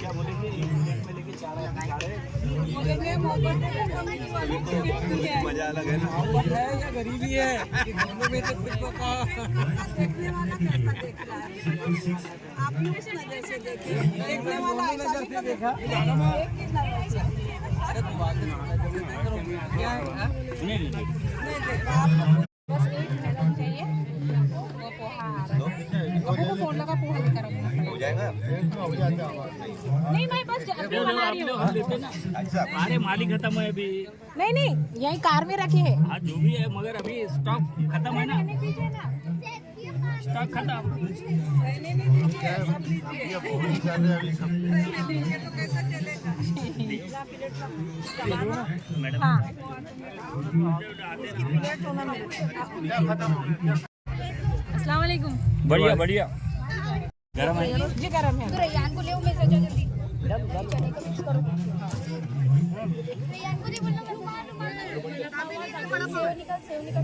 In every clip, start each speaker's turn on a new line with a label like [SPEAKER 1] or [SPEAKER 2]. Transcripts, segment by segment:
[SPEAKER 1] क्या बोलेंगे में लेके जा रहे मजा अलग है ना। है या गरीबी है घूमने में तो कुछ देखने वाला कैसा देख रहा है। आप लोग इस नजर से देखिए, देखने वाला ऐसा भी देखा। अरे तो बात क्या है नहीं देखा आप बस एक मैडम चाहिए वो पोहा आ रहा है। अपने को फोन लगा पोहा लेकर हो जाएगा। नहीं मैं बस अभी बना रही हूँ।
[SPEAKER 2] अरे मालिक खत्म है अभी।
[SPEAKER 3] नहीं यही कार में रखे है।
[SPEAKER 2] हाँ जो भी है मगर अभी स्टॉक खत्म है ना, स्टॉक खत्म।
[SPEAKER 3] हाँ अस्सलाम वालेकुम।
[SPEAKER 2] बढ़िया बढ़िया गरम है
[SPEAKER 3] जी, गरम है।
[SPEAKER 4] रेयान को ले मैं सजा जल्दी चने को मिक्स करो। रेयान को नहीं बोलना सेव निकल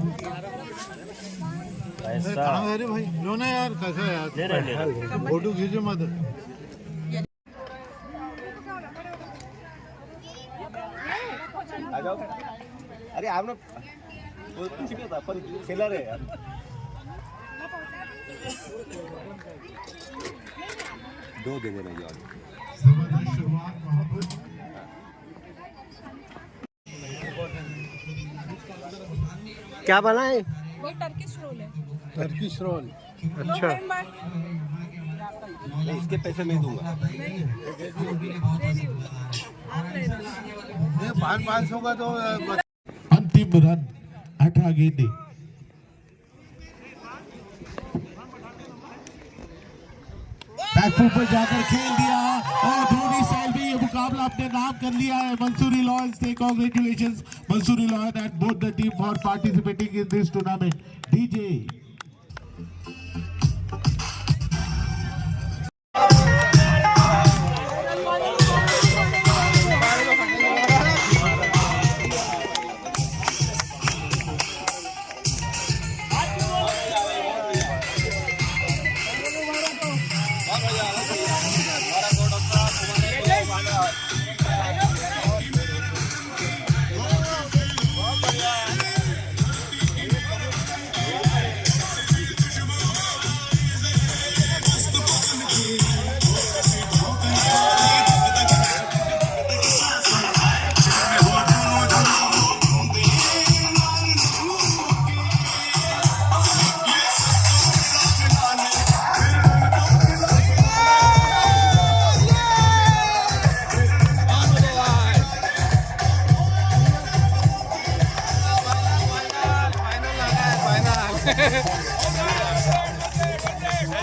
[SPEAKER 2] ऐसा।
[SPEAKER 5] अरे भाई लो ना यार, कैसा है यार,
[SPEAKER 2] ले रहे
[SPEAKER 5] फोटो खींचो मत।
[SPEAKER 1] आ जाओ। अरे आप ना वो कुछ नहीं था पर सेलर है यार। दो दे देना यार।
[SPEAKER 6] क्या बना है?
[SPEAKER 3] वो टर्किश रोल है।
[SPEAKER 5] Turkish roll.
[SPEAKER 6] अच्छा
[SPEAKER 1] नहीं, इसके पैसे मैं दूंगा।
[SPEAKER 5] ये 500 का तो
[SPEAKER 7] अंतिम रन 18 गेंदे। बैकफुट पर जाकर खेल दिया और धोनी साइड में ये मुकाबला अपने नाम कर लिया है। मंसूरी लॉयंस ने congratulations Mussoorie lions and both the team for participating in this tournament. DJ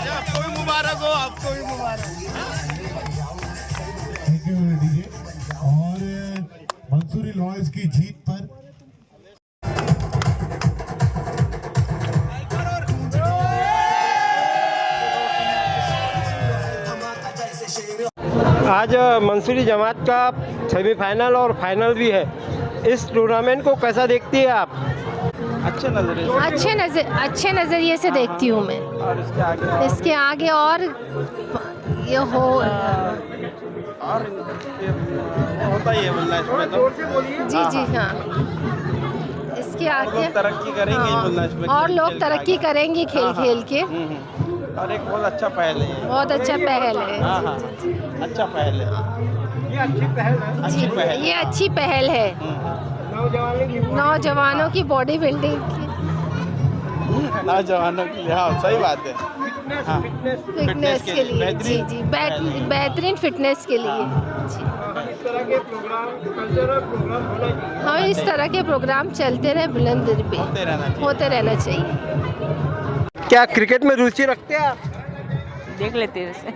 [SPEAKER 1] आपको भी मुबारक हो, आपको भी मुबारक।
[SPEAKER 7] Thank you DJ. और मंसूरी लॉयंस की जीत पर
[SPEAKER 6] आज मंसूरी जमात का सेमीफाइनल और फाइनल भी है। इस टूर्नामेंट को कैसा देखती है आप?
[SPEAKER 1] अच्छे
[SPEAKER 4] नजरिए से देखती हूँ मैं।
[SPEAKER 1] और
[SPEAKER 4] इसके आगे और ये हो
[SPEAKER 1] और होता ही है बोलना इसमें तो।
[SPEAKER 4] जी हाँ, इसके आगे
[SPEAKER 1] तरक्की करेंगे बोलना इसमें।
[SPEAKER 4] और लोग तरक्की करेंगे खेल के।
[SPEAKER 1] और एक बहुत अच्छा पहल है,
[SPEAKER 4] बहुत अच्छा पहल है।
[SPEAKER 1] हाँ अच्छा पहल है, ये अच्छी पहल है।
[SPEAKER 4] ये अच्छी पहल है। नौजवानों की बॉडी बिल्डिंग की,
[SPEAKER 1] नौजवानों के लिए। हाँ सही बात है। हाँ
[SPEAKER 4] फिटनेस के लिए। जी बेहतरीन फिटनेस के लिए। हाँ इस तरह के प्रोग्राम चलते रहे, बुलंद पे होते रहना चाहिए।
[SPEAKER 6] क्या क्रिकेट में रुचि रखते हैं आप?
[SPEAKER 3] देख लेते हैं उसे।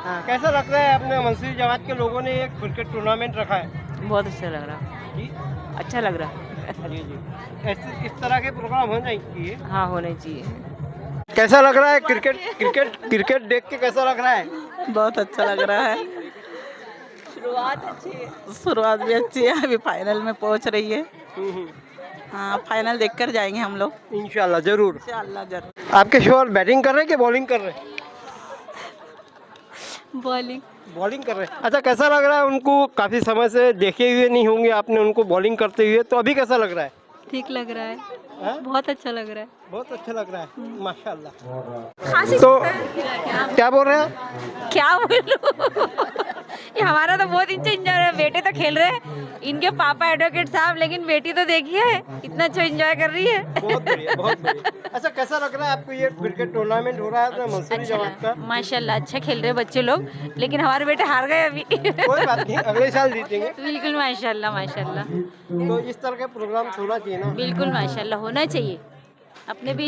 [SPEAKER 6] हाँ। कैसा लग रहा है अपने मंसूरी जमात के लोगों ने एक क्रिकेट टूर्नामेंट रखा है?
[SPEAKER 3] बहुत अच्छा लग रहा
[SPEAKER 6] जी
[SPEAKER 3] अच्छा लग रहा
[SPEAKER 6] जी जी। इस तरह के प्रोग्राम होने चाहिए।
[SPEAKER 3] हाँ होने चाहिए।
[SPEAKER 6] कैसा लग रहा है क्रिकेट देख के कैसा लग रहा है?
[SPEAKER 3] बहुत अच्छा लग रहा है। शुरुआत भी अच्छी है। अभी फाइनल में पहुंच रही है। हाँ फाइनल देखकर जाएंगे हम लोग
[SPEAKER 6] इंशाल्लाह जरूर।
[SPEAKER 3] इंशाल्लाह जरूर।
[SPEAKER 6] आपके शोर बैटिंग कर रहे हैं कि बॉलिंग कर रहे हैं?
[SPEAKER 4] बॉलिंग।
[SPEAKER 6] बॉलिंग कर रहे हैं। अच्छा, कैसा लग रहा है उनको? काफ़ी समय से देखे हुए नहीं होंगे आपने उनको बॉलिंग करते हुए, तो अभी कैसा लग रहा है?
[SPEAKER 1] ठीक लग रहा है,
[SPEAKER 6] हाँ?
[SPEAKER 1] बहुत अच्छा लग रहा है।
[SPEAKER 6] बहुत अच्छा लग रहा है, माशाल्लाह। तो क्या बोल रहे हैं?
[SPEAKER 1] क्या बोलूं ये हमारा तो बहुत इंजॉय हो रहा है। बेटे तो खेल रहे हैं, इनके पापा एडवोकेट साहब, लेकिन बेटी तो देखिए इतना अच्छा एंजॉय कर रही है।
[SPEAKER 6] बहुत बढ़िया, बहुत बढ़िया। अच्छा, कैसा लग रहा है आपको? ये क्रिकेट टूर्नामेंट हो रहा है ना मंसूरी जमात का?
[SPEAKER 1] माशाल्लाह अच्छा खेल रहे हैं बच्चे लोग, लेकिन हमारे बेटे हार गए अभी।
[SPEAKER 6] कोई बात नहीं, अगले साल जीतेंगे।
[SPEAKER 1] बिल्कुल माशाल्लाह माशाल्लाह,
[SPEAKER 6] तो इस तरह के प्रोग्राम होना चाहिए ना?
[SPEAKER 1] बिल्कुल माशाल्लाह होना चाहिए। अपने भी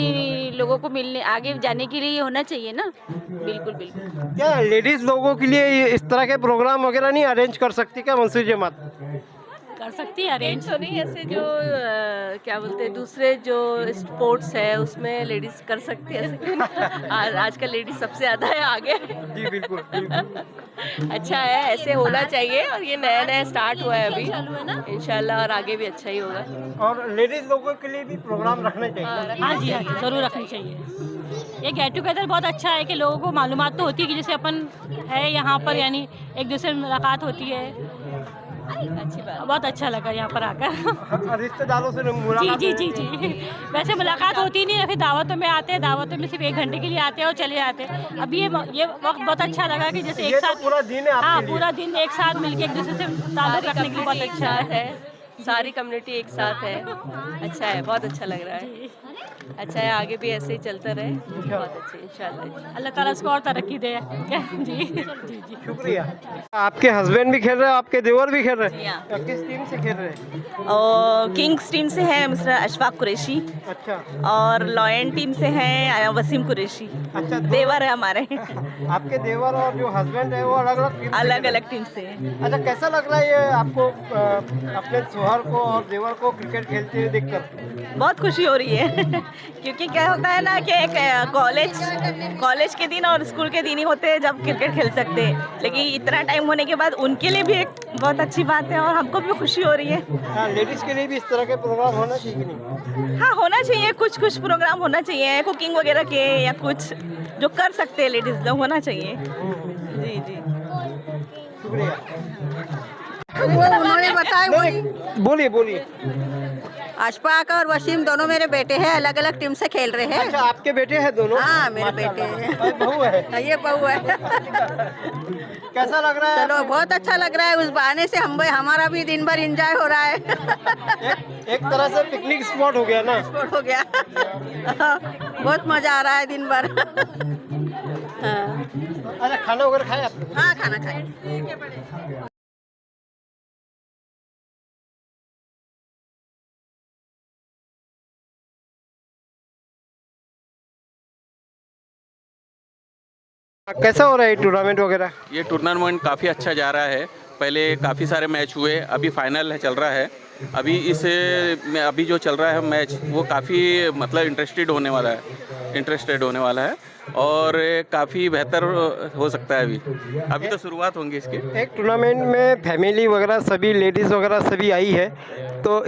[SPEAKER 1] लोगों को मिलने आगे जाने के लिए होना चाहिए ना। बिल्कुल बिल्कुल।
[SPEAKER 6] क्या लेडीज लोगों के लिए ये इस तरह के प्रोग्राम वगैरह नहीं अरेंज कर सकती क्या मंसूरी जमात?
[SPEAKER 1] कर सकती है अरेंज तो नहीं, ऐसे जो क्या बोलते हैं दूसरे जो स्पोर्ट्स है उसमें लेडीज कर सकती है, ऐसे क्यों नहीं? आजकल लेडीज सबसे ज्यादा है आगे।
[SPEAKER 6] जी बिल्कुल बिल्कुल।
[SPEAKER 1] अच्छा है, ऐसे होना चाहिए, और ये नया नया स्टार्ट हुआ है अभी, इंशाल्लाह और आगे भी अच्छा ही होगा।
[SPEAKER 6] और लेडीज लोगों के लिए भी प्रोग्राम रखने चाहिए।
[SPEAKER 8] हाँ जी, हाँ जी, ज़रूर रखनी चाहिए। ये गेट टुगेदर बहुत अच्छा है कि लोगों को मालूमात तो होती है कि जैसे अपन है यहाँ पर, यानी एक दूसरे से मुलाकात होती है।
[SPEAKER 1] अच्छी बात।
[SPEAKER 8] बहुत अच्छा लगा यहाँ पर आकर।
[SPEAKER 6] रिश्तेदारों से
[SPEAKER 8] जी
[SPEAKER 6] मुलाकात
[SPEAKER 8] जी जी जी, वैसे मुलाकात होती नहीं है, फिर दावतों में आते हैं, दावतों में सिर्फ 1 घंटे के लिए आते हैं और चले जाते हैं। अभी ये वक्त बहुत अच्छा लगा कि जैसे एक
[SPEAKER 6] ये तो
[SPEAKER 8] साथ
[SPEAKER 6] पूरा दिन है आपके
[SPEAKER 8] हाँ
[SPEAKER 6] लिए।
[SPEAKER 8] पूरा दिन एक साथ मिलके एक दूसरे से ताल्लुक रखने के लिए बहुत अच्छा है।
[SPEAKER 1] सारी कम्युनिटी एक साथ है, अच्छा है, बहुत अच्छा लग रहा है। अच्छा है, आगे भी ऐसे ही चलता रहे, बहुत अच्छे इंशाल्लाह।
[SPEAKER 8] अल्लाह ताला इसको और तरक्की दे। जी जी जी।
[SPEAKER 6] शुक्रिया। आपके हस्बैंड भी खेल रहे हैं, आपके देवर भी खेल रहे
[SPEAKER 3] जी
[SPEAKER 6] हैं?
[SPEAKER 3] हाँ।
[SPEAKER 6] किस टीम से खेल रहे हैं?
[SPEAKER 3] और किंग्स टीम से है मिस्टर अशफाक कुरैशी,
[SPEAKER 6] अच्छा
[SPEAKER 3] और लॉयन टीम से है वसीम कुरैशी।
[SPEAKER 6] अच्छा।
[SPEAKER 3] देवर है हमारे।
[SPEAKER 6] आपके देवर और जो हस्बैंड है वो अलग अलग टीम से
[SPEAKER 3] अलग
[SPEAKER 6] खेल रहे
[SPEAKER 3] अलग टीम से है।
[SPEAKER 6] हैं? अच्छा, कैसा लग रहा है ये आपको अपने शोहर को और देवर को क्रिकेट खेलते हुए देखकर?
[SPEAKER 3] बहुत खुशी हो रही है क्योंकि क्या होता है ना कि एक कॉलेज के दिन और स्कूल के दिन ही होते हैं जब क्रिकेट खेल सकते हैं, लेकिन इतना टाइम होने के बाद उनके लिए भी एक बहुत अच्छी बात है और हमको भी खुशी हो रही है।
[SPEAKER 6] हाँ, लेडीज के लिए भी इस तरह के प्रोग्राम होना चाहिए कि नहीं?
[SPEAKER 3] हाँ होना चाहिए, कुछ कुछ प्रोग्राम होना चाहिए, कुकिंग वगैरह के या कुछ जो कर सकते हैं लेडीज लोग, होना चाहिए। जी जी
[SPEAKER 6] शुक्रिया।
[SPEAKER 9] वो उन्होंने बताया वही।
[SPEAKER 6] बोलिए बोलिए।
[SPEAKER 9] अशफाक और वसीम दोनों मेरे बेटे हैं, अलग अलग टीम से खेल रहे हैं।
[SPEAKER 6] अच्छा, आपके बेटे हैं दोनों?
[SPEAKER 9] हाँ मेरे बेटे
[SPEAKER 6] माशाल्लाह।
[SPEAKER 9] हैं।
[SPEAKER 6] बहू है?
[SPEAKER 9] ये बहू है।
[SPEAKER 6] कैसा लग रहा है?
[SPEAKER 9] चलो बहुत अच्छा लग रहा है, उस बहाने से हमारा भी दिन भर एंजॉय हो रहा है।
[SPEAKER 6] एक तरह से पिकनिक स्पॉट हो गया ना?
[SPEAKER 9] स्पॉट हो गया। बहुत मजा आ रहा है दिन भर। हाँ।
[SPEAKER 6] अच्छा, खाना वगैरह खाए आपने?
[SPEAKER 9] हाँ खाना खाए।
[SPEAKER 6] कैसा हो रहा है टूर्नामेंट वगैरह?
[SPEAKER 2] ये टूर्नामेंट काफ़ी अच्छा जा रहा है। पहले काफ़ी सारे मैच हुए, अभी फाइनल है चल रहा है। अभी अभी जो चल रहा है मैच वो काफ़ी मतलब इंटरेस्टेड होने वाला है और काफ़ी बेहतर हो सकता है। अभी तो शुरुआत होंगी इसकी।
[SPEAKER 6] एक टूर्नामेंट में फैमिली वगैरह सभी लेडीज़ वगैरह सभी आई है, तो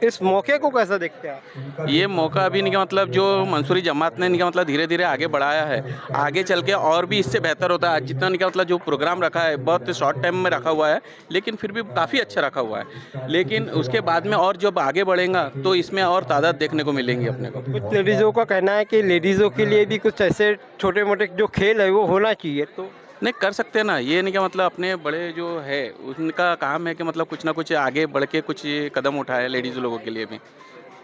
[SPEAKER 6] इस मौके को कैसा देखते हैं आप?
[SPEAKER 2] ये मौका अभी नहीं, मतलब जो मंसूरी जमात ने नहीं मतलब धीरे धीरे आगे बढ़ाया है, आगे चल के और भी इससे बेहतर होता है। जितना नहीं मतलब जो प्रोग्राम रखा है बहुत शॉर्ट टाइम में रखा हुआ है, लेकिन फिर भी काफ़ी अच्छा रखा हुआ है। लेकिन उसके बाद में और जब आगे बढ़ेगा तो इसमें और तादाद देखने को मिलेंगी अपने को।
[SPEAKER 6] कुछ लेडीज़ों का कहना है कि लेडीज़ों के लिए भी कुछ ऐसे छोटे मोटे जो खेल है वो होना चाहिए, तो
[SPEAKER 2] नहीं कर सकते हैं ना। ये नहीं क्या मतलब अपने बड़े जो है उनका काम है कि मतलब कुछ ना कुछ आगे बढ़ के कुछ कदम उठाए लेडीज़ लोगों के लिए भी,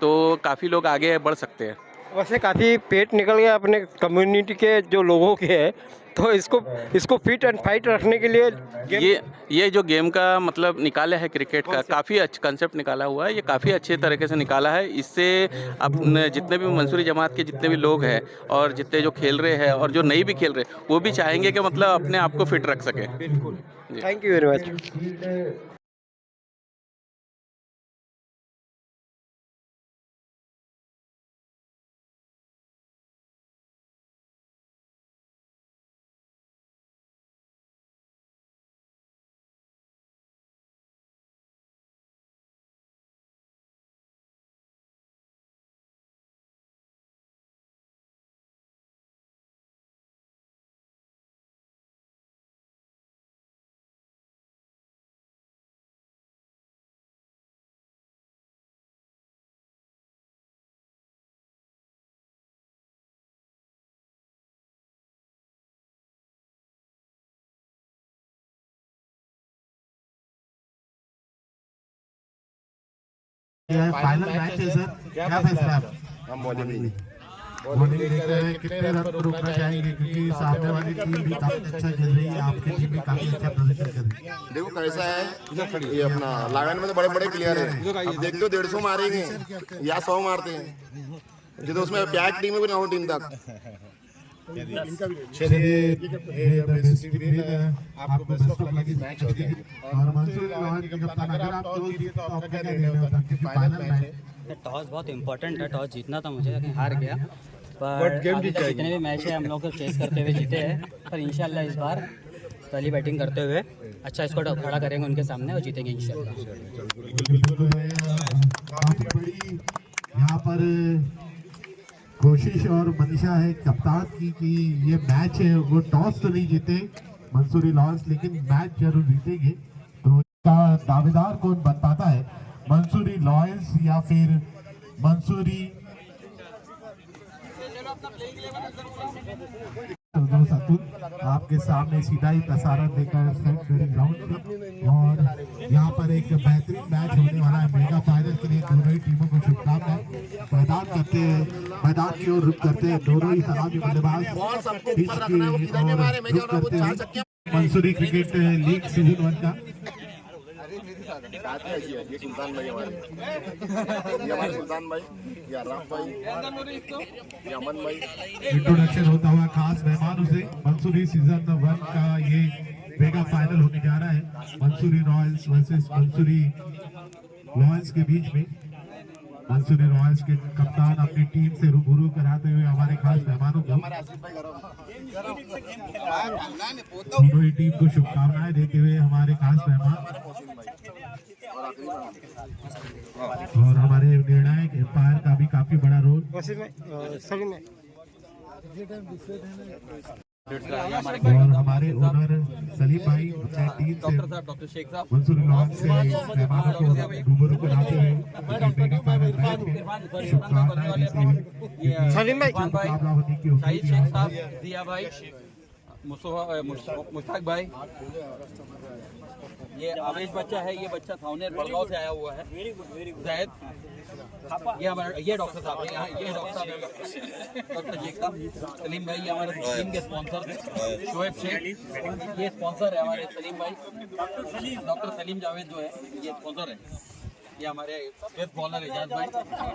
[SPEAKER 2] तो काफ़ी लोग आगे बढ़ सकते हैं।
[SPEAKER 6] वैसे काफ़ी पेट निकल गया अपने कम्युनिटी के जो लोगों के हैं, तो इसको फिट एंड फाइट रखने के लिए
[SPEAKER 2] ये जो गेम का मतलब निकाला है क्रिकेट का, काफ़ी अच्छा कंसेप्ट निकाला हुआ है। ये काफ़ी अच्छे तरीके से निकाला है। इससे अपने जितने भी मंसूरी जमात के जितने भी लोग हैं और जितने जो खेल रहे हैं और जो नहीं भी खेल रहे वो भी चाहेंगे कि मतलब अपने आप को फिट रख सकें।
[SPEAKER 6] बिल्कुल। Thank you very much.
[SPEAKER 7] Final match है सर, क्या फैसला है?
[SPEAKER 5] हम बॉलिंग
[SPEAKER 7] बॉलिंग देखते हैं कितने रन पर रुकना चाहेंगे, क्योंकि सामने वाली टीम भी काफी अच्छा खेल रही है, आपकी टीम भी काफी अच्छा प्रदर्शन कर रही है।
[SPEAKER 5] देखो कैसा है ये अपना लगान में तो बड़े बड़े प्लेयर है, अब देखते हो 150 मारेंगे या 100 मारते हैं, जो तो उसमें प्याक टीम है भी ना हो टीम तक।
[SPEAKER 7] चलिए आपको बेस्ट ऑफ लक इस मैच होगी। और मंसूर लॉयड के कप्तान, अगर आप टॉस जीते तो आपका क्या कहना होता है, फाइनल मैच है।
[SPEAKER 10] टॉस बहुत इंपॉर्टेंट है, टॉस जीतना था मुझे लेकिन हार गया, पर अभी तक जितने भी मैच है हम लोग चेस करते हुए जीते हैं, पर इंशाल्लाह इस बार पहली बैटिंग करते हुए अच्छा स्कोर खड़ा करेंगे उनके सामने और जीतेंगे इंशाल्लाह।
[SPEAKER 7] काफी बड़ी यहाँ पर कोशिश और मनीषा है कप्तान की कि ये मैच है वो टॉस तो नहीं जीते मंसूरी लॉयंस, लेकिन मैच जरूर जीतेंगे। तो इसका दावेदार कौन बन पाता है, मंसूरी लॉयंस या फिर मंसूरी आपके सामने सीधा ही प्रसारण देकर ग्राउंड, और यहाँ पर एक बेहतरीन मैच होने वाला है। मेगा फाइनल के लिए दोनों ही टीमों को शुभकामनाएं प्रदान करते हैं, मैदान की ओर रुख करते हैं दोनों ही सलामी बल्लेबाज मंसूरी क्रिकेट लीग सीजन 1 का।
[SPEAKER 5] ये सुल्तान भाई हमारे सुल्तान भाई, ये राम भाई, ये अमन भाई।
[SPEAKER 7] इंट्रोडक्शन होता हुआ खास मेहमानों से मंसूरी सीजन 1 का ये मेगा फाइनल होने जा रहा है, Mussoorie royals versus Mussoorie lions के बीच में। मंसूरी रॉयल्स के कप्तान अपनी टीम से रूबरू कराते हुए हमारे खास मेहमानों को, दोनों ही टीम को शुभकामनाएं देते हुए हमारे खास मेहमान और हमारे निर्णायक एम्पायर का भी काफी बड़ा रोल। और हमारे ओनर सलीम भाई अपने टीम से मंसूरी लॉयंस से मेहमानों को रूबरू कराते हुए शुभकामनाएं देते हुए
[SPEAKER 6] सलीम भाई,
[SPEAKER 7] मुकाबला होने की उम्मीद है।
[SPEAKER 2] दिया भाई, मुश्ताक भाई, ये आवेश बच्चा है, ये बच्चा सावनेर बड़गांव से आया हुआ है, जायद, ये हमारे ये डॉक्टर साहब है, यहाँ ये डॉक्टर साहब है डॉक्टर शेख, सलीम भाई ये हमारे टीम के स्पॉन्सर हैं, शोएब शेख ये स्पॉन्सर है हमारे, सलीम भाई डॉक्टर सलीम जावेद जो है ये स्पॉन्सर है, ये हमारे फेस बॉलर एजाज भाई,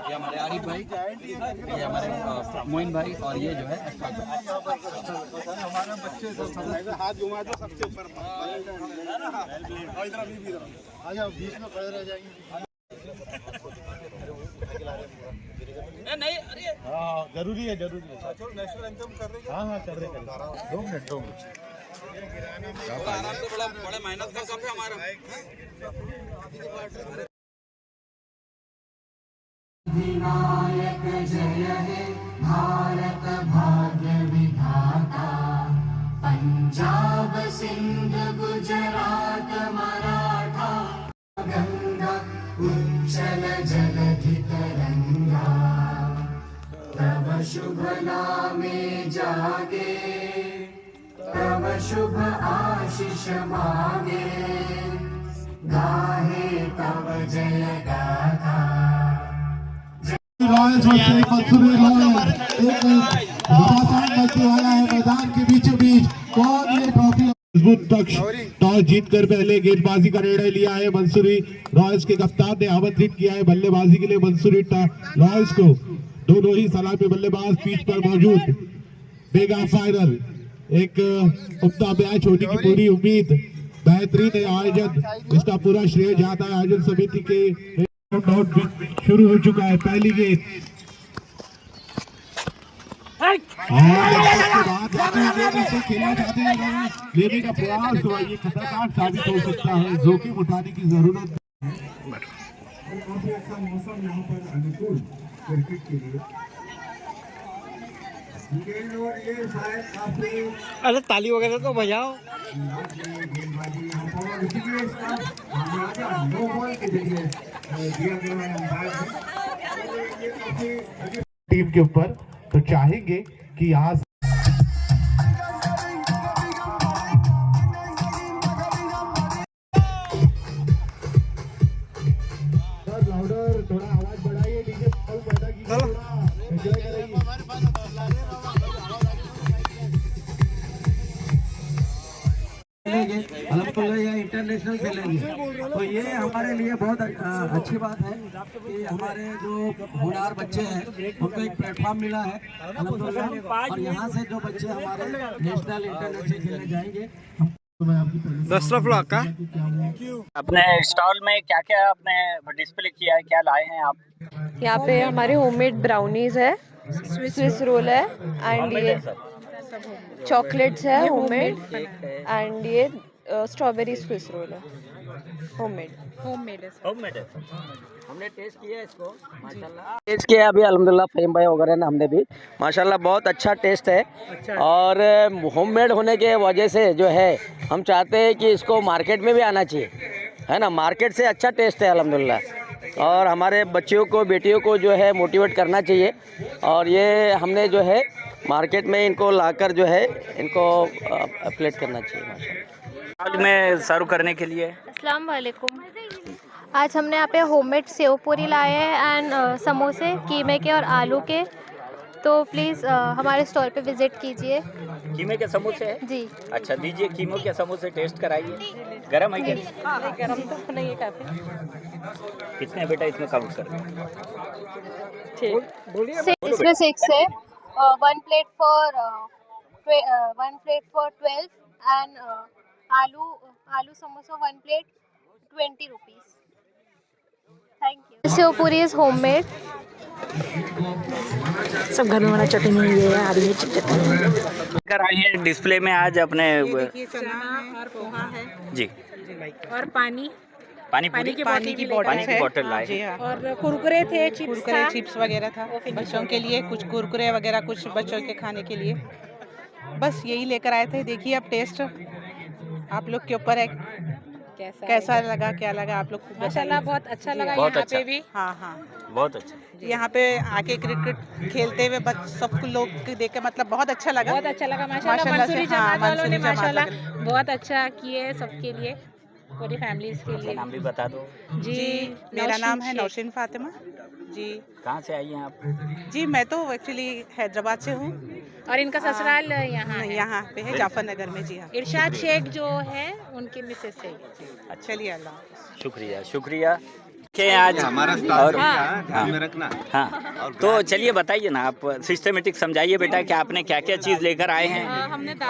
[SPEAKER 2] ये हमारे आरिफ भाई, ये हमारे मोइन भाई, और ये जो है हमारे बच्चे हाथ घुमा दो सबसे ऊपर बीच में खड़े रह जाएंगे। नहीं अरे हाँ जरूरी है नेशनल एंथम कर रहे हैं। हाँ कर रहे हैं 2 मिनट आराम से, बड़ा मेहनत का काम है हमारा।
[SPEAKER 11] विनायक जय हे भारत भाग्य विधाता, पंजाब सिंध गुजरात मराठा, गंगा उच्चल जलधि तरंगा, तव शुभ नामे जागे, तव शुभ आशीष मांगे, गाहे तव जय गाथा।
[SPEAKER 7] रॉयल्स वर्सेस मंसूरी लॉयंस, एक घमासान मचने वाला है मैदान के बीचों बीच। कौन ये ट्रॉफी मजबूत पक्ष टॉस जीतकर पहले गेंदबाजी का निर्णय लिया है। मंसूरी रॉयल्स के कप्तान ने आमंत्रित किया है बल्लेबाजी के लिए मंसूरी लॉयंस को। दोनों ही सलामी बल्लेबाज पिच पर मौजूद। मेगा फाइनल एक उम्दा मैच होने की पूरी उम्मीद। बेहतरीन आयोजन, इसका पूरा श्रेय जाता है आयोजन समिति के। शुरू हो चुका है पहली गेंद खेलना चाहते हैं, लेने का प्रयास हुआ, ये खतरनाक साबित हो सकता है, जोखिम उठाने की जरूरत। काफी अच्छा मौसम यहाँ पर अनुकूल क्रिकेट के लिए।
[SPEAKER 6] अरे ताली वगैरह तो बजाओ।
[SPEAKER 7] टीम के ऊपर तो चाहेंगे कि यहाँ लाउडर थोड़ा
[SPEAKER 12] निकलेंगे अल्हम्दुलिल्लाह या इंटरनेशनल खेलेंगे। तो ये हमारे लिए बहुत अच्छी बात है कि हमारे जो होनहार बच्चे हैं उनको एक प्लेटफॉर्म मिला है अल्हम्दुलिल्लाह, और यहाँ से जो बच्चे हमारे नेशनल इंटरनेशनल खेलने जाएंगे।
[SPEAKER 6] दूसरा ब्लॉक का
[SPEAKER 10] अपने स्टॉल में क्या क्या आपने डिस्प्ले किया है, क्या लाए हैं आप?
[SPEAKER 4] यहाँ पे हमारे होममेड ब्राउनीज है, स्विस रोल है, एंड ये चॉकलेट्स है होममेड, एंड ये स्ट्रॉबेरी स्विस रोल है होममेड
[SPEAKER 10] है। हमने टेस्ट किया है इसको, माशाल्लाह टेस्ट किया अभी अल्हम्दुलिल्लाह, फहीम भाई वगैरह ने हमने भी माशाल्लाह बहुत अच्छा टेस्ट है। और होममेड होने के वजह से जो है हम चाहते हैं कि इसको मार्केट में भी आना चाहिए, है ना। मार्केट से अच्छा टेस्ट है अल्हम्दुलिल्लाह, और हमारे बच्चियों को बेटियों को जो है मोटिवेट करना चाहिए, और ये हमने जो है मार्केट में इनको लाकर जो है इनको एफिलिएट करना चाहिए माशाल्लाह। में सर्व करने के लिए
[SPEAKER 4] अस्सलाम वालेकुम। आज हमने यहाँ पे होममेड सेव पूरी लाए हैं एंड समोसे कीमे के और आलू के, तो प्लीज़ हमारे स्टॉल पे विज़िट कीजिए।
[SPEAKER 10] कीमे के समोसे हैं
[SPEAKER 4] जी।
[SPEAKER 10] अच्छा दीजिए, कीमों के समोसे टेस्ट कराइए। गरम है क्या?
[SPEAKER 3] गरम तो नहीं है काफ़ी।
[SPEAKER 10] कितने बेटा इसमें काउंट कर?
[SPEAKER 4] इसमें 6 है, 1 प्लेट फॉर 12 एंड आलू samosa 1 plate 20 rupees. Thank you. Save पूरी इज़ होममेड।
[SPEAKER 3] सब घर में बना चटनी है, आ रही है चटनी
[SPEAKER 10] कर आए हैं डिस्प्ले में आज अपने
[SPEAKER 1] चना और पोहा है
[SPEAKER 10] जी,
[SPEAKER 1] और पानी
[SPEAKER 10] की बोतल लाए हैं।
[SPEAKER 1] और कुरकुरे थे, चिप्स वगैरह था बच्चों के लिए, कुछ कुरकुरे वगैरह कुछ बच्चों के खाने के लिए, बस यही लेकर आए थे। देखिए अब टेस्ट आप लोग के ऊपर है, कैसा लगा, क्या लगा आप लोग? माशाल्लाह बहुत अच्छा लगा।
[SPEAKER 10] बहुत
[SPEAKER 1] यहाँ
[SPEAKER 10] अच्छा।
[SPEAKER 1] पे भी हाँ
[SPEAKER 10] बहुत अच्छा।
[SPEAKER 1] यहाँ पे आके क्रिकेट खेलते हुए सब लोग देख के मतलब बहुत अच्छा लगा माशाल्लाह। मंसूरी जमात वालों ने माशाल्लाह बहुत अच्छा किए सबके लिए, पूरी फैमिलीज के लिए।
[SPEAKER 10] नाम भी बता दो
[SPEAKER 1] जी। मेरा नाम है नौशीन फातिमा जी।
[SPEAKER 10] कहाँ से आई हैं आप?
[SPEAKER 1] जी मैं तो एक्चुअली हैदराबाद से हूँ, और इनका ससुराल यहाँ पे है जाफर नगर में। जी हाँ, इरशाद शेख जो है उनके मिसेस से। अच्छा चलिए, अल्लाह
[SPEAKER 10] शुक्रिया के आज हमारा और ध्यान में रखना। हाँ तो चलिए बताइए ना, आप सिस्टमेटिक समझाइए बेटा कि आपने क्या क्या चीज़ लेकर आए हैं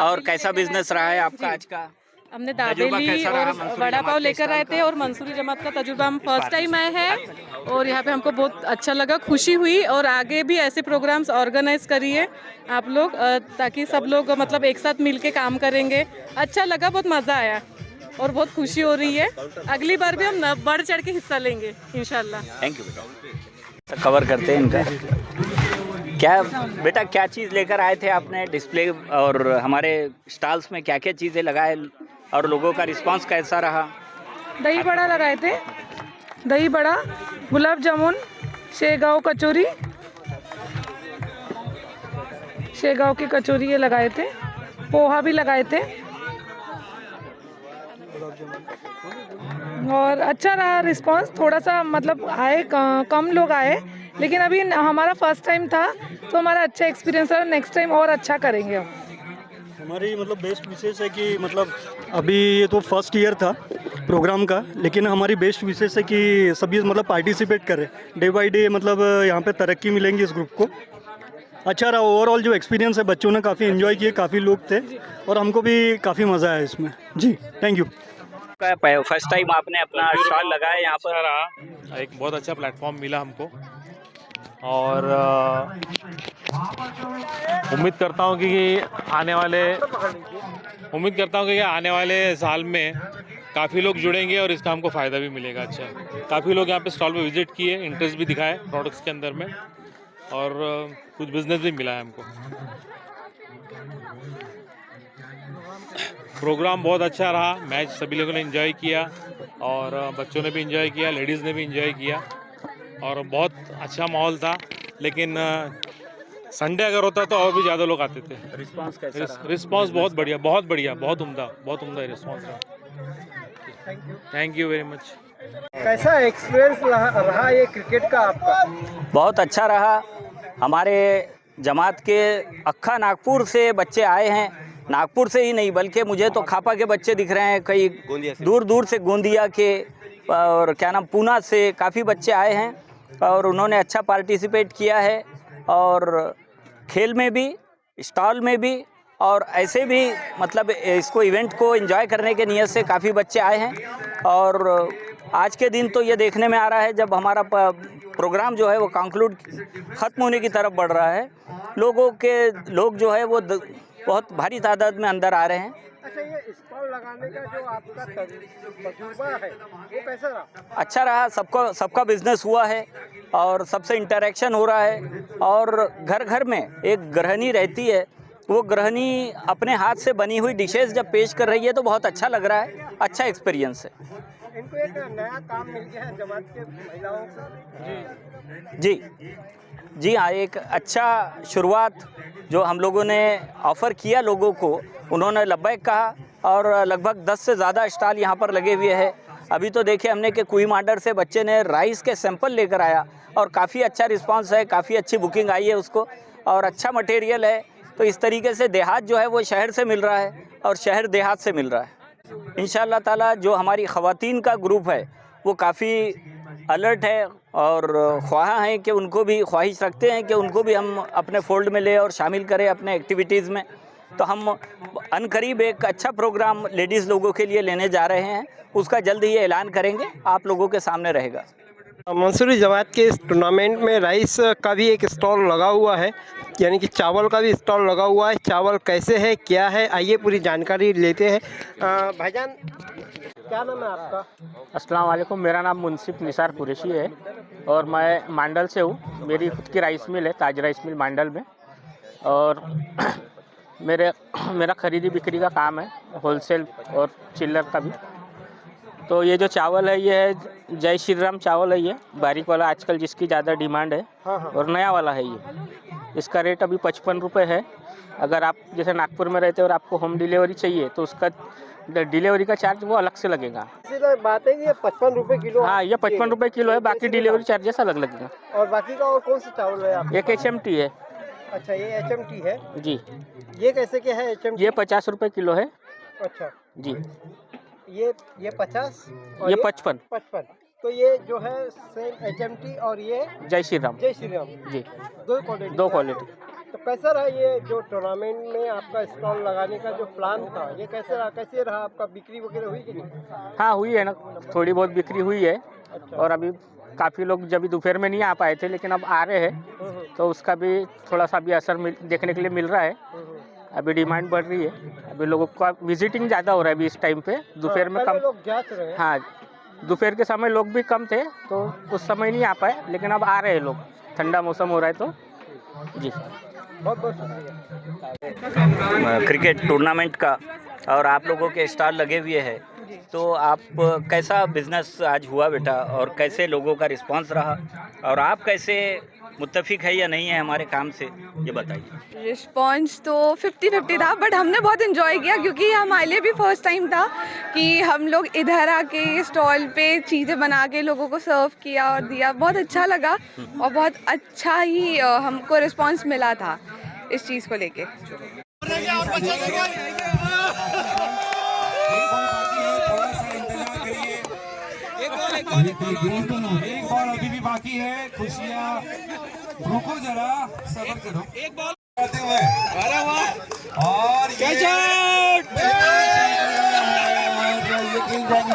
[SPEAKER 10] और कैसा बिजनेस रहा है आपका आज का।
[SPEAKER 1] हमने दाबेली और वड़ा पाव लेकर आए थे, और मंसूरी जमात का तजुर्बा हम फर्स्ट टाइम आए हैं, और यहाँ पे हमको बहुत अच्छा लगा, खुशी हुई। और आगे भी ऐसे प्रोग्राम्स ऑर्गेनाइज करिए आप लोग, ताकि सब लोग मतलब एक साथ मिल के काम करेंगे। अच्छा लगा, बहुत मज़ा आया और बहुत खुशी हो रही है। अगली बार भी हम बढ़ चढ़ के हिस्सा लेंगे इंशाल्लाह।
[SPEAKER 10] थैंक यू बेटा। कवर करते हैं इनका। क्या बेटा क्या चीज़ लेकर आए थे आपने डिस्प्ले, और हमारे स्टॉल्स में क्या क्या चीज़ें लगाए और लोगों का रिस्पांस कैसा रहा?
[SPEAKER 1] दही बड़ा लगाए थे, दही बड़ा, गुलाब जामुन, शेगाव कचौरी, शेगाव की कचौरी ये लगाए थे, पोहा भी लगाए थे, और अच्छा रहा रिस्पांस। थोड़ा सा मतलब आए कम लोग आए, लेकिन अभी हमारा फर्स्ट टाइम था तो हमारा अच्छा एक्सपीरियंस है। नेक्स्ट टाइम और अच्छा करेंगे हम।
[SPEAKER 13] हमारी मतलब बेस्ट विशेष है कि मतलब अभी ये तो फर्स्ट ईयर था प्रोग्राम का, लेकिन हमारी बेस्ट विशेष है कि सभी मतलब पार्टिसिपेट करें डे बाय डे, मतलब यहाँ पे तरक्की मिलेंगी इस ग्रुप को। अच्छा रहा ओवरऑल जो एक्सपीरियंस है, बच्चों ने काफ़ी एंजॉय किए, काफ़ी लोग थे और हमको भी काफ़ी मज़ा आया इसमें। जी थैंक यू।
[SPEAKER 10] फर्स्ट टाइम आपने अपना स्टॉल लगाया यहाँ पर,
[SPEAKER 14] रहा एक बहुत अच्छा प्लेटफॉर्म मिला हमको, और उम्मीद करता हूँ कि आने वाले साल में काफ़ी लोग जुड़ेंगे और इसका हमको फ़ायदा भी मिलेगा। अच्छा, काफ़ी लोग यहाँ पे स्टॉल पे विजिट किए, इंटरेस्ट भी दिखाए प्रोडक्ट्स के अंदर में, और कुछ बिजनेस भी मिला है हमको। प्रोग्राम बहुत अच्छा रहा, मैच सभी लोगों ने एंजॉय किया, और बच्चों ने भी एंजॉय किया, लेडीज़ ने भी एंजॉय किया, और बहुत अच्छा माहौल था। लेकिन संडे अगर होता तो और भी ज़्यादा लोग आते थे।
[SPEAKER 10] रिस्पांस कैसा रहा?
[SPEAKER 14] रिस्पांस बहुत बढ़िया, बहुत उम्दा रिस्पांस रहा। Thank you very much.
[SPEAKER 6] कैसा एक्सपीरियंस रहा ये क्रिकेट का आपका?
[SPEAKER 10] बहुत अच्छा रहा। हमारे जमात के अक्खा नागपुर से बच्चे आए हैं
[SPEAKER 15] नागपुर से ही नहीं बल्कि मुझे तो खापा के बच्चे दिख रहे हैं, कई दूर दूर से, गोंदिया के और क्या नाम पूना से काफ़ी बच्चे आए हैं और उन्होंने अच्छा पार्टिसिपेट किया है। और खेल में भी, स्टॉल में भी और ऐसे भी मतलब इसको इवेंट को एंजॉय करने के नियत से काफ़ी बच्चे आए हैं। और आज के दिन तो ये देखने में आ रहा है जब हमारा प्रोग्राम जो है वो कंक्लूड ख़त्म होने की तरफ बढ़ रहा है, लोग जो है वो बहुत भारी तादाद में अंदर आ रहे हैं।
[SPEAKER 6] अच्छा, ये स्टॉल लगाने का जो आपका तजुर्बा है वो कैसा रहा?
[SPEAKER 15] अच्छा रहा, सबका बिजनेस हुआ है और सबसे इंटरेक्शन हो रहा है। और घर घर में एक गृहिणी रहती है, वो गृहिणी अपने हाथ से बनी हुई डिशेस जब पेश कर रही है तो बहुत अच्छा लग रहा है, अच्छा एक्सपीरियंस है।
[SPEAKER 6] इनको एक नया काम मिल गया है जमात के महिलाओं से।
[SPEAKER 15] जी हाँ, एक अच्छा शुरुआत जो हम लोगों ने ऑफ़र किया लोगों को, उन्होंने लब्बैक कहा और लगभग 10 से ज़्यादा स्टॉल यहाँ पर लगे हुए हैं। अभी तो देखे हमने कि कुई माडर से बच्चे ने राइस के सैंपल लेकर आया और काफ़ी अच्छा रिस्पांस है, काफ़ी अच्छी बुकिंग आई है उसको और अच्छा मटेरियल है। तो इस तरीके से देहात जो है वो शहर से मिल रहा है और शहर देहात से मिल रहा है। इंशाअल्लाह ताला जो हमारी ख़वातीन का ग्रुप है वो काफ़ी अलर्ट है और ख्वाह हैं कि उनको भी ख्वाहिश रखते हैं कि उनको भी हम अपने फोल्ड में ले और शामिल करें अपने एक्टिविटीज़ में। तो हम अनकरीब एक अच्छा प्रोग्राम लेडीज़ लोगों के लिए लेने जा रहे हैं, उसका जल्द ही ऐलान करेंगे, आप लोगों के सामने रहेगा।
[SPEAKER 6] मंसूरी जमात के इस टूर्नामेंट में राइस का भी एक स्टॉल लगा हुआ है, यानी कि चावल का भी स्टॉल लगा हुआ है। चावल कैसे है, क्या है, आइए पूरी जानकारी लेते हैं। भाईजान, क्या नाम है आपका?
[SPEAKER 16] अस्सलाम वालेकुम, मेरा नाम मुंसिफ निसार कुरैशी है और मैं मांडल से हूँ। मेरी खुद की राइस मिल है, ताज राइस मिल मांडल में। और मेरा खरीदी बिक्री का काम है, होलसेल और चिल्लर का भी। तो ये जो चावल है ये है जय श्री राम चावल है, ये बारीक वाला आजकल जिसकी ज़्यादा डिमांड है। और नया वाला है ये। इसका रेट अभी 55 रुपये है। अगर आप जैसे नागपुर में रहते हैं और आपको होम डिलीवरी चाहिए तो उसका डिलीवरी का चार्ज वो अलग से लगेगा।
[SPEAKER 6] बात है कि ये 55 रुपये किलो।
[SPEAKER 16] हाँ, ये 55 रुपये किलो है, बाकी डिलीवरी चार्जेस अलग लगेगा।
[SPEAKER 6] और बाकी का और कौन सा चावल है आपके?
[SPEAKER 16] एक HMT है।
[SPEAKER 6] अच्छा, ये HMT है
[SPEAKER 16] जी।
[SPEAKER 6] ये कैसे क्या है HMT?
[SPEAKER 16] ये 50 रुपये किलो है।
[SPEAKER 6] अच्छा
[SPEAKER 16] जी।
[SPEAKER 6] ये 50 और
[SPEAKER 16] ये 55।
[SPEAKER 6] तो ये जो है सेम HMT और ये
[SPEAKER 16] जय श्री राम।
[SPEAKER 6] जय श्री राम
[SPEAKER 16] जी,
[SPEAKER 6] दो
[SPEAKER 16] क्वालिटी।
[SPEAKER 6] तो कैसा रहा ये जो टूर्नामेंट में आपका स्टॉल लगाने का जो प्लान था, ये कैसे रहा आपका? बिक्री वगैरह हुई कि नहीं?
[SPEAKER 16] हाँ, हुई है ना, थोड़ी बहुत बिक्री हुई है।
[SPEAKER 6] अच्छा।
[SPEAKER 16] और अभी काफ़ी लोग जब दोपहर में नहीं आ पाए थे लेकिन अब आ रहे हैं, तो उसका भी थोड़ा सा भी असर देखने के लिए मिल रहा है। अभी डिमांड बढ़ रही है, अभी लोगों का विजिटिंग ज़्यादा हो रहा है अभी इस टाइम पे। दोपहर में कम
[SPEAKER 6] लोग जांच रहे हैं।
[SPEAKER 16] हाँ, दोपहर के समय लोग भी कम थे तो उस समय नहीं आ पाए, लेकिन अब आ रहे हैं लोग, ठंडा मौसम हो रहा है तो। जी,
[SPEAKER 6] बहुत बहुत शुक्रिया।
[SPEAKER 15] क्रिकेट टूर्नामेंट का और आप लोगों के स्टॉल लगे हुए हैं, तो आप कैसा बिजनेस आज हुआ बेटा और कैसे लोगों का रिस्पांस रहा और आप कैसे मुत्तफिक है या नहीं है हमारे काम से, ये बताइए।
[SPEAKER 4] रिस्पॉन्स तो 50-50 था, बट हमने बहुत इन्जॉय किया क्योंकि हमारे लिए भी फर्स्ट टाइम था कि हम लोग इधर आके स्टॉल पे चीज़ें बना के लोगों को सर्व किया और दिया। बहुत अच्छा लगा और बहुत अच्छा ही हमको रिस्पॉन्स मिला था इस चीज़ को लेके।
[SPEAKER 7] एक बॉल अभी भी बाकी है, खुशियाँ रुको जरा, सब्र करो। एक बॉल और ये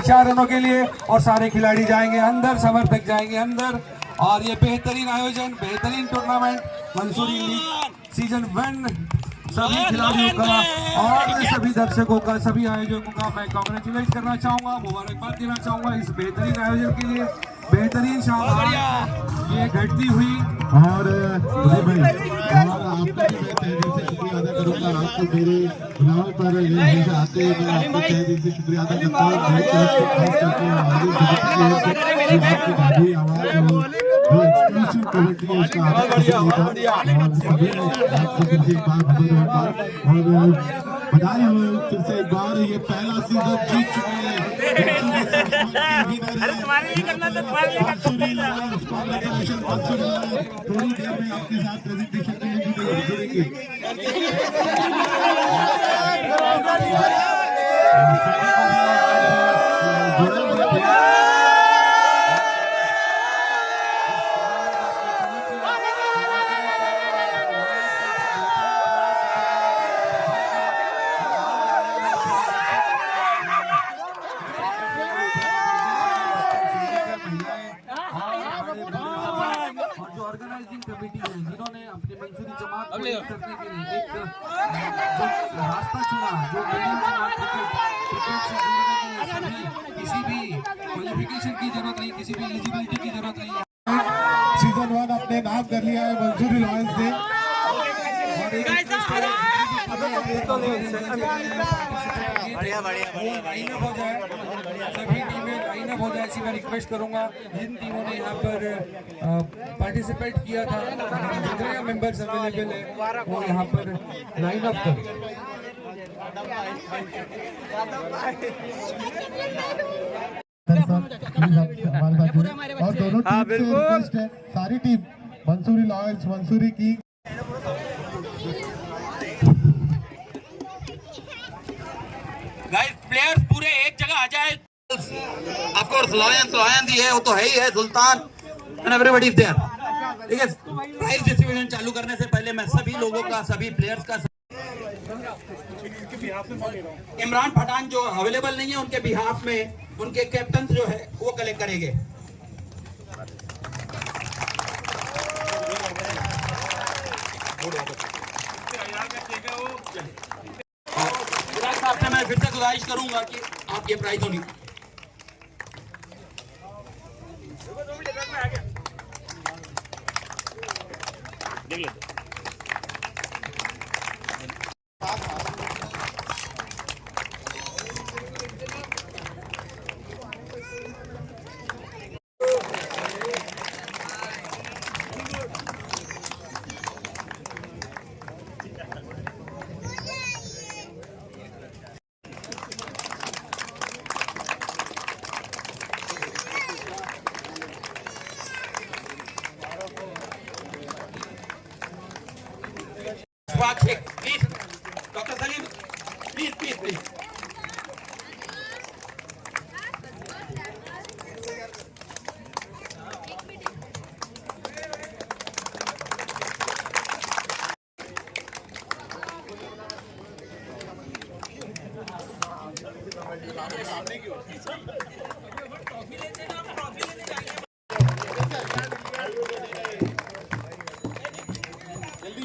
[SPEAKER 7] 4 रनों के लिए और सारे खिलाड़ी जाएंगे अंदर, समर तक जाएंगे अंदर। और ये बेहतरीन आयोजन, बेहतरीन टूर्नामेंट मंसूरी लीग सीजन 1 सभी खिलाड़ियों का और सभी दर्शकों का, सभी आयोजकों का मैं कांग्रेचुलेट करना चाहूँगा, मुबारकबाद देना चाहूँगा इस बेहतरीन आयोजन के लिए। बेहतरीन शानदार ये घटती हुई और आपका भी मैं तहे दिल से शुक्रिया अदा करूँगा। आपको मेरे बुलावे पर हमेशा आते हैं, मैं आपको तहे दिल से शुक्रिया अदा करता हूँ। जो एक्सक्लूसिव कमेंट्री है उसका और बधाई हो फिर से एक बार, ये पहला सीजन जीत चुके हैं। थोड़ी देर में आपके साथ प्रेजेंटेशन करेंगे।
[SPEAKER 12] ऑर्गेनाइजिंग कमेटी है जिन्होंने अपनी मंसूरी जमात को एक करने के लिए एक रास्ता चुना, जो क्रिकेट से जुड़ने के किसी भी क्वालिफिकेशन की जरूरत नहीं, किसी भी एलिजिबिलिटी की जरूरत नहीं।
[SPEAKER 7] सीजन 1 अपने नाम कर लिया है मंसूरी लॉयंस ने।
[SPEAKER 12] सभी टीमें लाइन अप हो जाए, ऐसी मैं रिक्वेस्ट करूंगा। जिन टीमों ने यहाँ पर पार्टिसिपेट किया था, जितने मेंबर्स अवेलेबल है वो यहाँ पर लाइन अप करें।
[SPEAKER 7] और दोनों टीम से रिक्वेस्ट है, सारी टीम मंसूरी लॉयंस मंसूरी की
[SPEAKER 17] गाइस प्लेयर्स पूरे एक जगह आ जाए। ऑफ कोर्स लॉयंस ही है, वो तो है ही है, sultan and everybody is there. ठीक है, प्राइज डिस्ट्रीब्यूशन चालू करने से पहले मैं सभी लोगों का, सभी प्लेयर्स का, इमरान पठान जो अवेलेबल नहीं है उनके बिहाफ में उनके कैप्टन जो है वो कलेक्ट करेंगे। साहब से मैं फिर से गुजारिश करूंगा कि आप ये प्राइज होनी देख लेते। Please doctor Salim, please please please.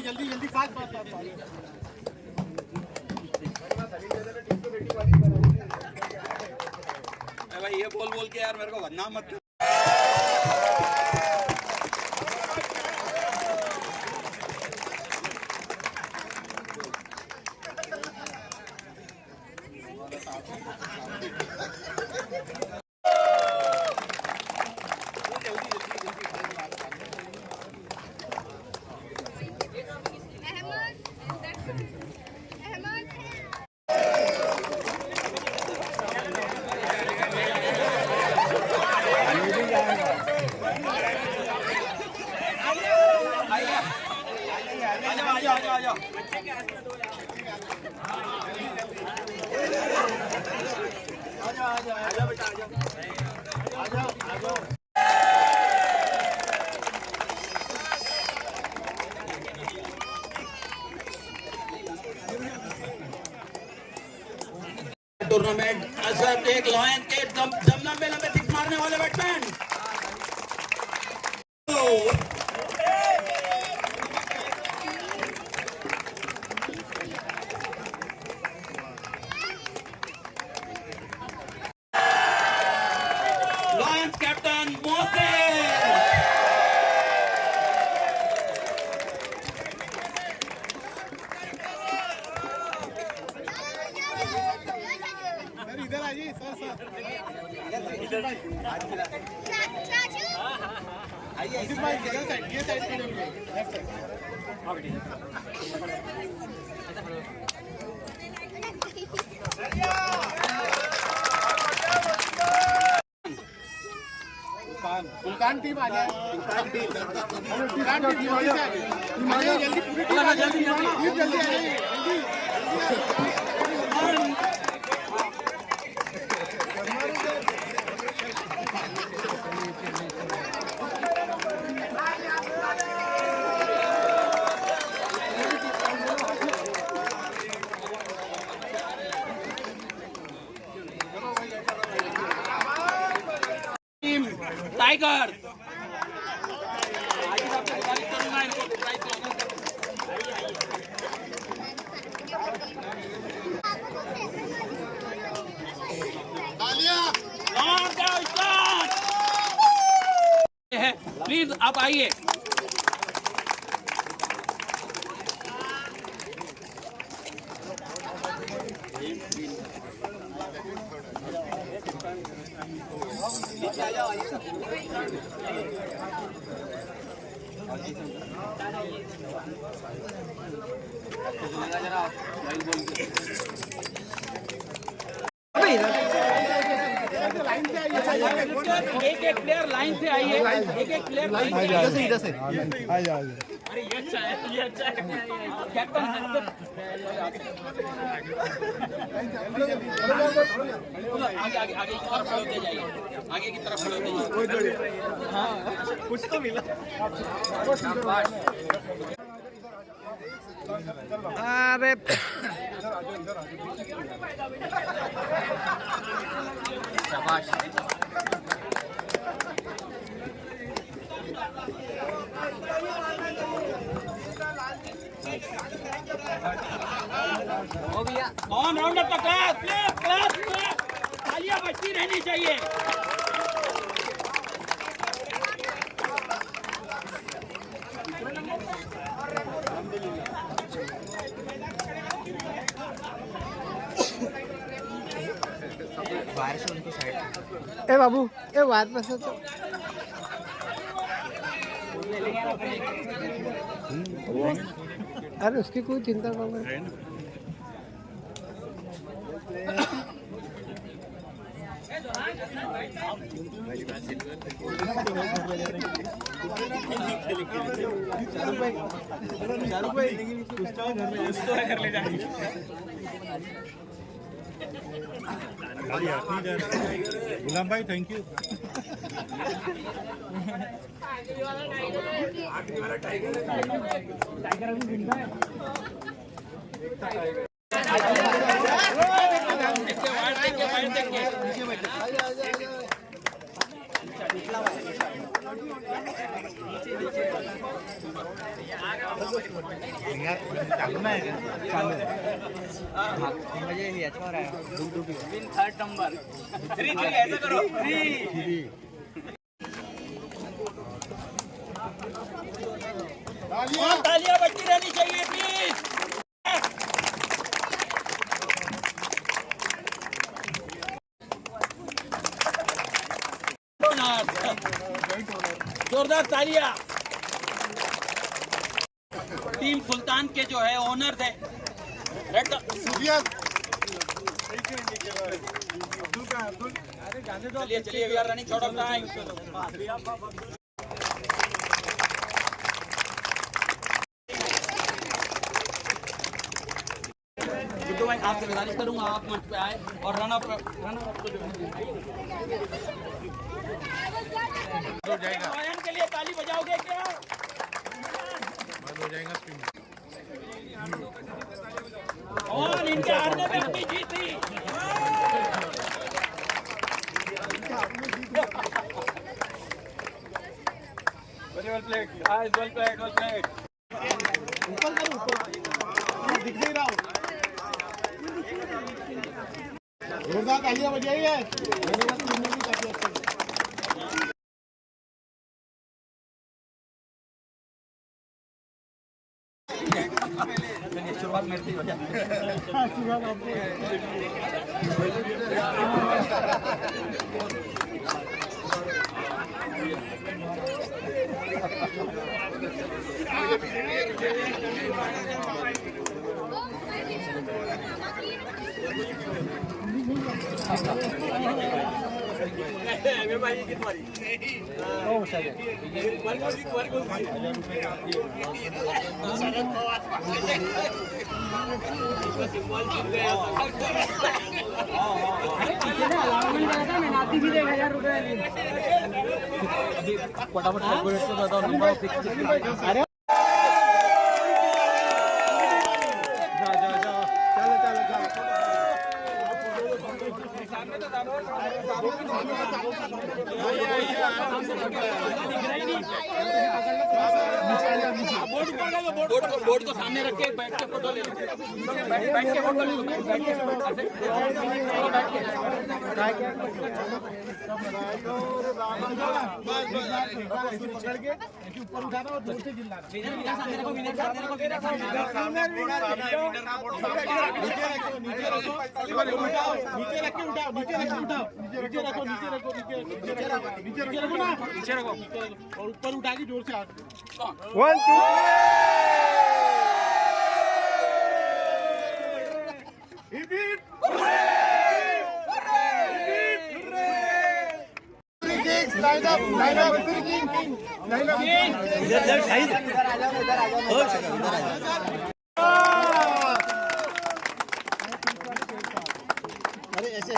[SPEAKER 7] जल्दी जल्दी फास्ट फास्ट
[SPEAKER 17] भाई ये बोल के यार मेरे को बदनाम मत। टूर्नामेंट असर एक लॉयन के जब लंबे लंबे सिक्स मारने वाले बैट्समैन लॉयंस कैप्टन मोहसिन।
[SPEAKER 7] इधर आइए सर सर ये साइड लेफ्ट साइड।
[SPEAKER 5] सुल्तान टीम आ जाए, सुल्तान टीम आ जाए, जल्दी पूरी टीम आ जाए, जल्दी आ जाइए,
[SPEAKER 17] टाइगर प्लीज आप आइए। एक एक प्लेयर लाइन से आइए, एक एक प्लेयर लाइन से आइए। इधर से आ जाओ। अरे ये अच्छा है, ये अच्छा है। कैप्टन आगे आगे आगे की तरफ खड़े जाइए, आगे की तरफ खड़े जाइए। हाँ कुछ तो मिला।
[SPEAKER 6] अरे
[SPEAKER 17] शाबाश। हो गया। On round up class, class, class, तालियां बजती रहनी चाहिए।
[SPEAKER 6] ए बाबू ए बात में से तो अरे उसकी कोई चिंता नहीं।
[SPEAKER 18] गुलाम भाई थैंक यू।
[SPEAKER 17] थर्ड नंबर 3 ऐसा करो 3 तालियां बजती रहनी चाहिए प्लीज। जोरदार तालियां। टीम सुल्तान के जो है ओनर थे चलिए चलिए we are running short of time. Guddu भाई आपसे गुजारिश करूंगा आप मंच पे आए और रन अप के लिए ताली बजाओगे क्या? बंद हो जाएगा और इनके हारने में अपनी जीत थी। Well played, well played, well played. ऊपर करो ऊपर दिख नहीं रहा। जोरदार तालियां बजाइए। शुरुआत मेरे से हो जाए। बोर्ड को सामने रख के बैठ के फोटो ले लो। बैठ के फोटो ले लो। बैठ के
[SPEAKER 7] ऊपर उठा दो दूर से जिल्ला नीचे रख के उठाओ नीचे रखो और ऊपर उठा के जोर से हाथ
[SPEAKER 6] 1 2
[SPEAKER 7] Line up. अरे ऐसे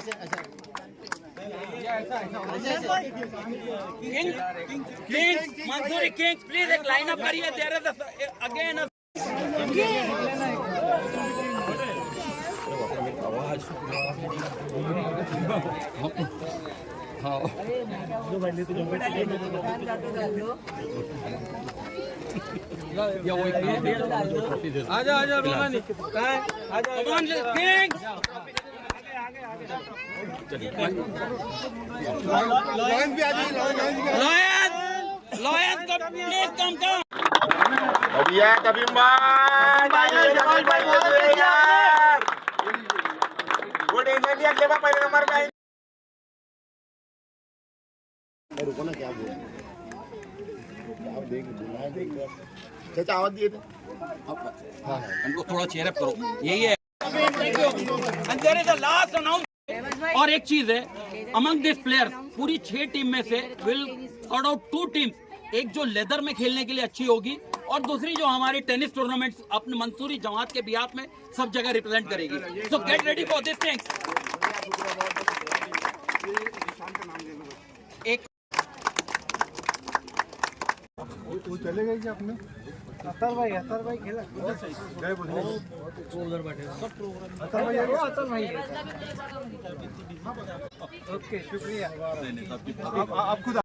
[SPEAKER 17] मंसूरी किंग प्लीज एक लाइन अप करिए। देयर इज अगेन आजा रोमानी किंग
[SPEAKER 7] लॉयन भी आ जाइए
[SPEAKER 17] लॉयन को प्लीज कम
[SPEAKER 5] बढ़िया कभी गुड इंडिया लेवा पहले नंबर पे रुको ना क्या बोल आप देख चाचा आवाज दिए थे हाँ
[SPEAKER 17] उनको थोड़ा चेयर अप करो। यही है and there is the last announce. और एक चीज है अमंग दिस प्लेयर्स पूरी 6 टीम में से विल सॉर्ट आउट 2 टीम्स, एक जो लेदर में खेलने के लिए अच्छी होगी और दूसरी जो हमारी टेनिस टूर्नामेंट्स अपने मंसूरी जमात के बिहाफ में सब जगह रिप्रेजेंट करेगी। सो get ready for this things. एक
[SPEAKER 7] वो चले गए क्या अपने अतर भाई खेला गए बोले उधर बैठे अतर भाई ओके शुक्रिया आप खुद